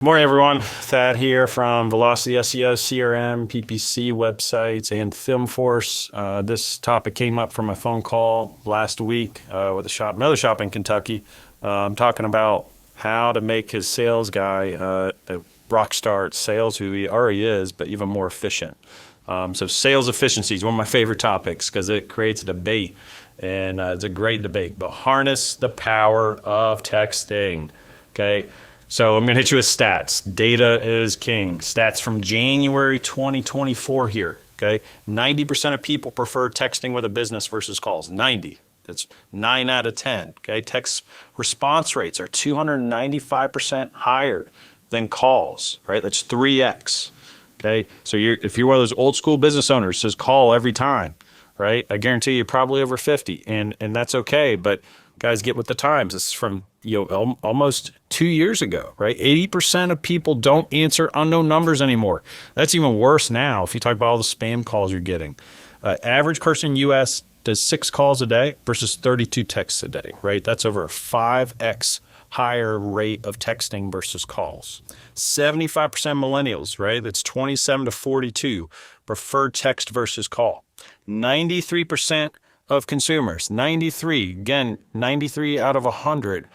Morning, everyone. Thad here from Velocity SEO, CRM, PPC websites, and FilmForce. This topic came up from a phone call last week with another shop in Kentucky. I'm talking about how to make his sales guy a rock star at sales, who he already is, but even more efficient. So sales efficiency is one of my favorite topics because it creates a debate, and it's a great debate. But harness the power of texting, okay? So I'm going to hit you with stats. Data is king. Stats from January 2024 here, okay? 90% of people prefer texting with a business versus calls. 90. That's 9 out of 10, okay? Text response rates are 295% higher than calls, right? That's 3x, okay? So if you're one of those old school business owners who says call every time, right? I guarantee you're probably over 50, and that's okay, but guys, get with the times. This is from almost 2 years ago, right? 80% of people don't answer unknown numbers anymore. That's even worse now if you talk about all the spam calls you're getting. Average person in U.S. does 6 calls a day versus 32 texts a day, right? That's over a 5x higher rate of texting versus calls. 75% millennials, right? That's 27 to 42, prefer text versus call. 93% of consumers, 93 out of 100,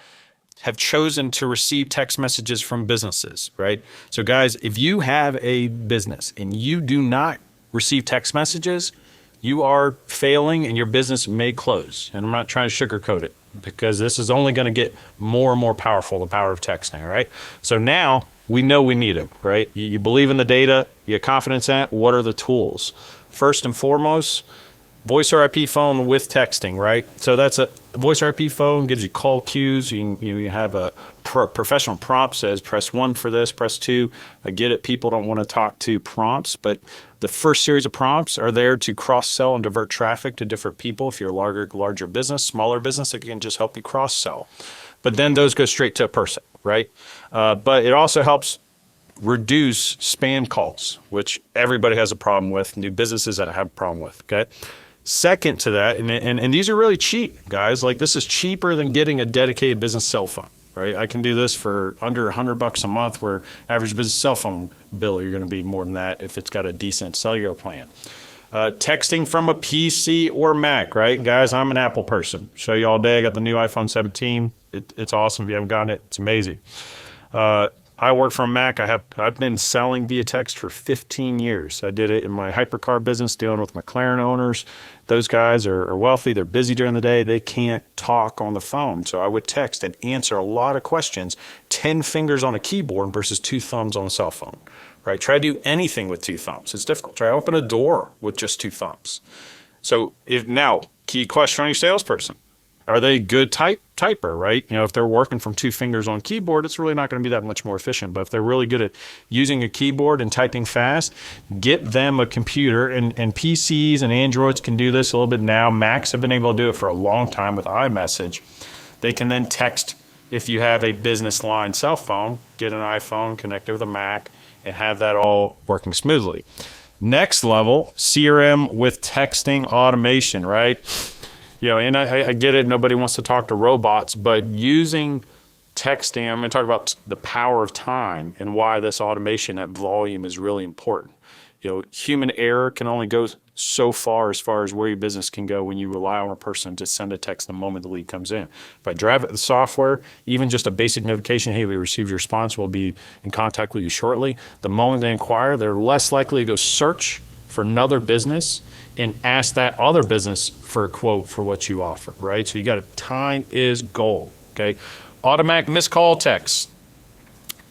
have chosen to receive text messages from businesses, right? So guys, if you have a business and you do not receive text messages, you are failing and your business may close. And I'm not trying to sugarcoat it, because this is only going to get more and more powerful, the power of texting, right? So now we know we need it, right? You believe in the data, you have confidence in it. What are the tools? First and foremost, voice or IP phone with texting, right? So that's a voice or IP phone, gives you call cues. You have a professional prompt, says press 1 for this, press 2. I get it, people don't want to talk to prompts, but the first series of prompts are there to cross-sell and divert traffic to different people. If you're a larger business, smaller business, it can just help you cross-sell. But then those go straight to a person, right? But it also helps reduce spam calls, which everybody has a problem with, new businesses that have a problem with, okay? Second to that, and these are really cheap, guys. Like, this is cheaper than getting a dedicated business cell phone, right? I can do this for under $100 a month, where average business cell phone bill, you're going to be more than that if it's got a decent cellular plan. Texting from a PC or Mac, right? Guys, I'm an Apple person. Show you all day. I got the new iPhone 17. It's awesome. If you haven't gotten it, it's amazing. I work from Mac. I've been selling via text for 15 years. I did it in my hypercar business, dealing with McLaren owners. Those guys are wealthy. They're busy during the day. They can't talk on the phone. So I would text and answer a lot of questions, 10 fingers on a keyboard versus 2 thumbs on a cell phone, right? Try to do anything with 2 thumbs. It's difficult. Try to open a door with just 2 thumbs. So now, key question on your salesperson. Are they a good typer, right? If they're working from 2 fingers on keyboard, it's really not going to be that much more efficient. But if they're really good at using a keyboard and typing fast, get them a computer. And PCs and Androids can do this a little bit now. Macs have been able to do it for a long time with iMessage. They can then text. If you have a business line cell phone, get an iPhone, connect it with a Mac, and have that all working smoothly. Next level, CRM with texting automation, right? And I get it, nobody wants to talk to robots, but using texting, I'm going to talk about the power of time and why this automation at volume is really important. Human error can only go so far as where your business can go when you rely on a person to send a text the moment the lead comes in. If I drive it the software, even just a basic notification, hey, we received your response, we'll be in contact with you shortly. The moment they inquire, they're less likely to go search for another business and ask that other business for a quote for what you offer, right? So time is gold, okay? Automatic missed call text.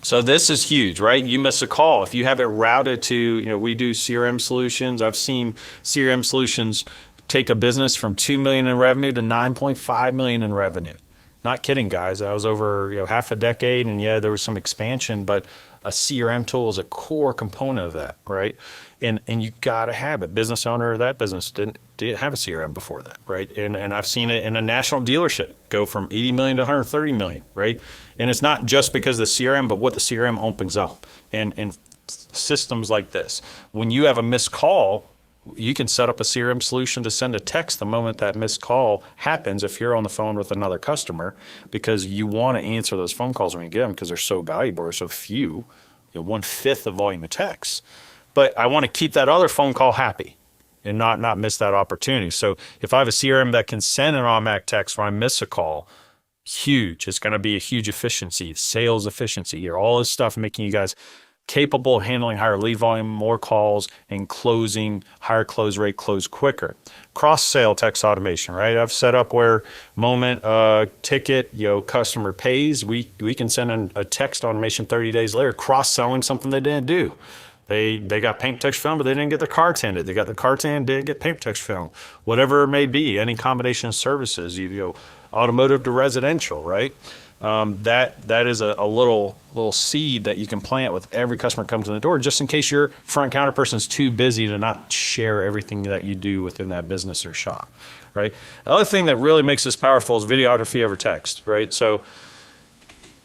So this is huge, right? You miss a call. If you have it routed to, we do CRM solutions. I've seen CRM solutions take a business from $2 million in revenue to $9.5 million in revenue. Not kidding, guys. I was over half a decade, and there was some expansion, but a CRM tool is a core component of that, right? And you got to have it. Business owner of that business didn't have a CRM before that, right? And I've seen it in a national dealership go from 80 million to 130 million, right? And it's not just because of the CRM, but what the CRM opens up. And systems like this, when you have a missed call, You can set up a CRM solution to send a text the moment that missed call happens if you're on the phone with another customer, because you want to answer those phone calls when you get them because they're so valuable or so few, 1/5 the volume of texts. But I want to keep that other phone call happy and not miss that opportunity. So if I have a CRM that can send an automatic text when I miss a call, huge. It's going to be a huge efficiency, sales efficiency here. All this stuff making you guys capable of handling higher lead volume, more calls, and closing higher close rate, close quicker. Cross-sale text automation, right? I've set up where moment ticket, customer pays, we can send a text automation 30 days later, cross-selling something they didn't do. They got paint protection film, but they didn't get their car tinted. They got the car tinted, didn't get paint protection film. Whatever it may be, any combination of services, automotive to residential, right? That is a little seed that you can plant with every customer that comes in the door, just in case your front counter person is too busy to not share everything that you do within that business or shop, right? The other thing that really makes this powerful is videography over text, right? So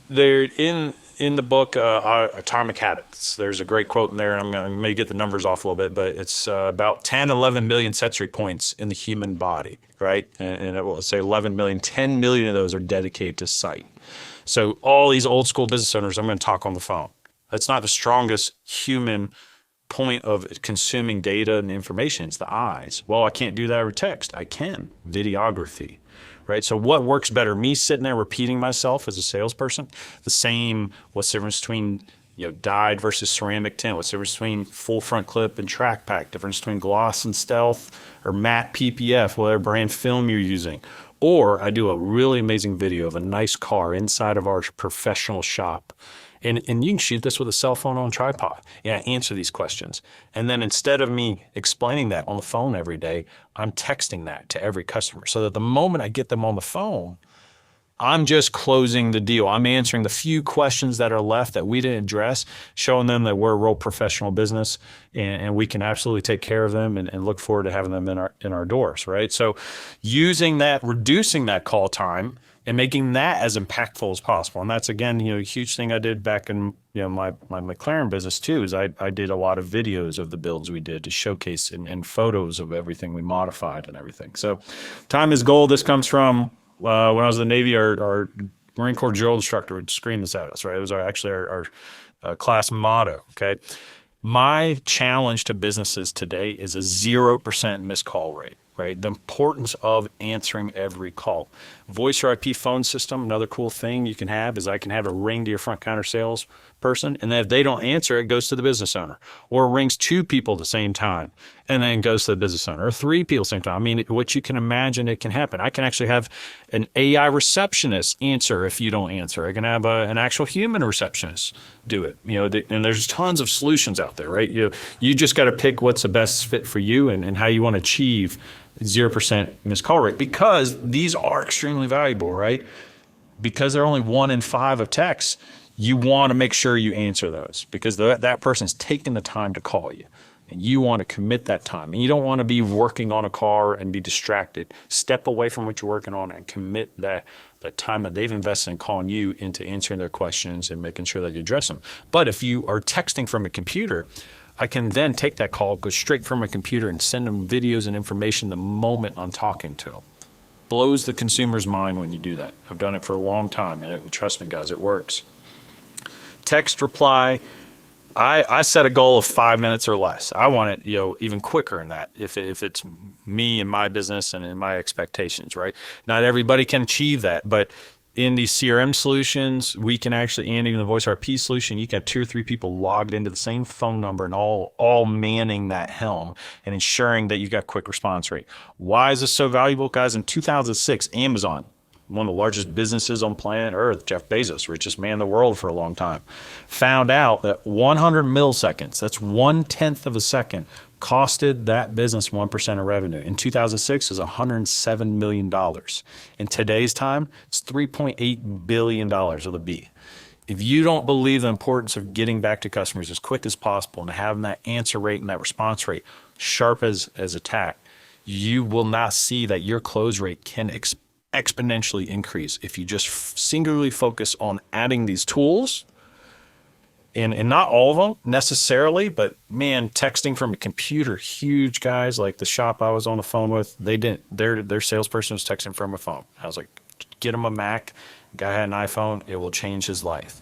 there in the book, Atomic Habits, there's a great quote in there, and I may get the numbers off a little bit, but it's about 10, 11 million sensory points in the human body, right? And it will say 11 million, 10 million of those are dedicated to sight. So all these old school business owners, I'm going to talk on the phone. That's not the strongest human point of consuming data and information. It's the eyes. Well, I can't do that over text. I can. Videography. Right? So what works better? Me sitting there repeating myself as a salesperson, what's the difference between dyed versus ceramic tint? What's the difference between full front clip and track pack? Difference between gloss and stealth or matte PPF, whatever brand film you're using. Or I do a really amazing video of a nice car inside of our professional shop. And you can shoot this with a cell phone on a tripod. Answer these questions. And then instead of me explaining that on the phone every day, I'm texting that to every customer so that the moment I get them on the phone, I'm just closing the deal. I'm answering the few questions that are left that we didn't address, showing them that we're a real professional business and we can absolutely take care of them and look forward to having them in our doors, right? So using that, reducing that call time, and making that as impactful as possible. And that's, again, a huge thing I did back in my McLaren business too, is I did a lot of videos of the builds we did to showcase and photos of everything we modified and everything. So time is gold. This comes from when I was in the Navy, our Marine Corps drill instructor would scream this at us, right? It was our class motto, okay? My challenge to businesses today is a 0% missed call rate. Right? The importance of answering every call. Voice or IP phone system, another cool thing you can have is I can have a ring to your front counter sales person, and then if they don't answer, it goes to the business owner. Or it rings 2 people at the same time, and then goes to the business owner. Or 3 people at the same time. I mean, what you can imagine, it can happen. I can actually have an AI receptionist answer if you don't answer. I can have an actual human receptionist do it. And there's tons of solutions out there, right? You just got to pick what's the best fit for you and how you want to achieve 0% missed call rate, because these are extremely valuable, right? Because they're only 1 in 5 of texts, you want to make sure you answer those because that person's taking the time to call you and you want to commit that time. And you don't want to be working on a car and be distracted. Step away from what you're working on and commit that time that they've invested in calling you into answering their questions and making sure that you address them. But if you are texting from a computer, I can then take that call, go straight from a computer and send them videos and information the moment I'm talking to them. Blows the consumer's mind when you do that. I've done it for a long time, and trust me, guys, it works. Text reply, I set a goal of 5 minutes or less. I want it, even quicker than that if it's me and my business and in my expectations, right? Not everybody can achieve that, but in these CRM solutions, we can actually, and even the voice RP solution, you can have 2 or 3 people logged into the same phone number and all manning that helm and ensuring that you've got quick response rate. Why is this so valuable, guys? In 2006, Amazon, one of the largest businesses on planet Earth, Jeff Bezos, richest man in the world for a long time, found out that 100 milliseconds, that's 1/10 of a second, costed that business 1% of revenue. In 2006, it was $107 million. In today's time, it's $3.8 billion with a B. If you don't believe the importance of getting back to customers as quick as possible and having that answer rate and that response rate sharp as a tack, you will not see that your close rate can exponentially increase if you just singularly focus on adding these tools and not all of them necessarily, but man, texting from a computer, huge guys like the shop I was on the phone with, they didn't, their salesperson was texting from a phone. I was like, get him a Mac. Guy had an iPhone, it will change his life.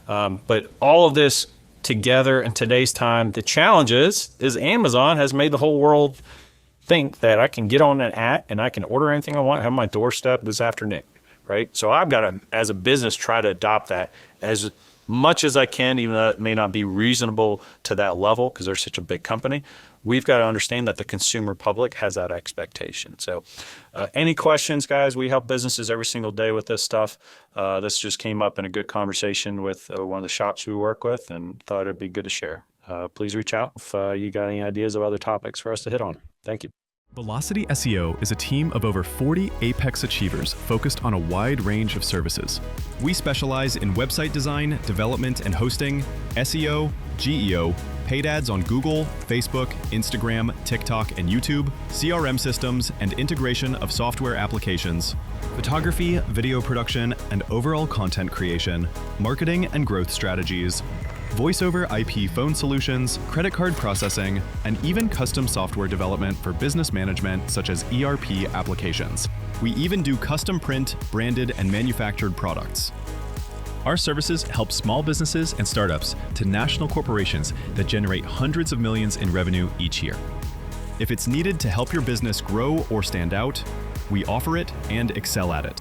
But all of this together in today's time, the challenge is Amazon has made the whole world think that I can get on an app and I can order anything I want, have my doorstep this afternoon, right? So I've got to, as a business, try to adopt that as much as I can, even though it may not be reasonable to that level because they're such a big company. We've got to understand that the consumer public has that expectation. So any questions, guys? We help businesses every single day with this stuff. This just came up in a good conversation with one of the shops we work with and thought it'd be good to share. Please reach out if you got any ideas of other topics for us to hit on. Thank you. Velocity SEO is a team of over 40 Apex achievers focused on a wide range of services. We specialize in website design, development and hosting, SEO, GEO, paid ads on Google, Facebook, Instagram, TikTok, and YouTube, CRM systems, and integration of software applications, photography, video production, and overall content creation, marketing and growth strategies, voice over IP phone solutions, credit card processing, and even custom software development for business management such as ERP applications. We even do custom print, branded, and manufactured products. Our services help small businesses and startups to national corporations that generate hundreds of millions in revenue each year. If it's needed to help your business grow or stand out, we offer it and excel at it.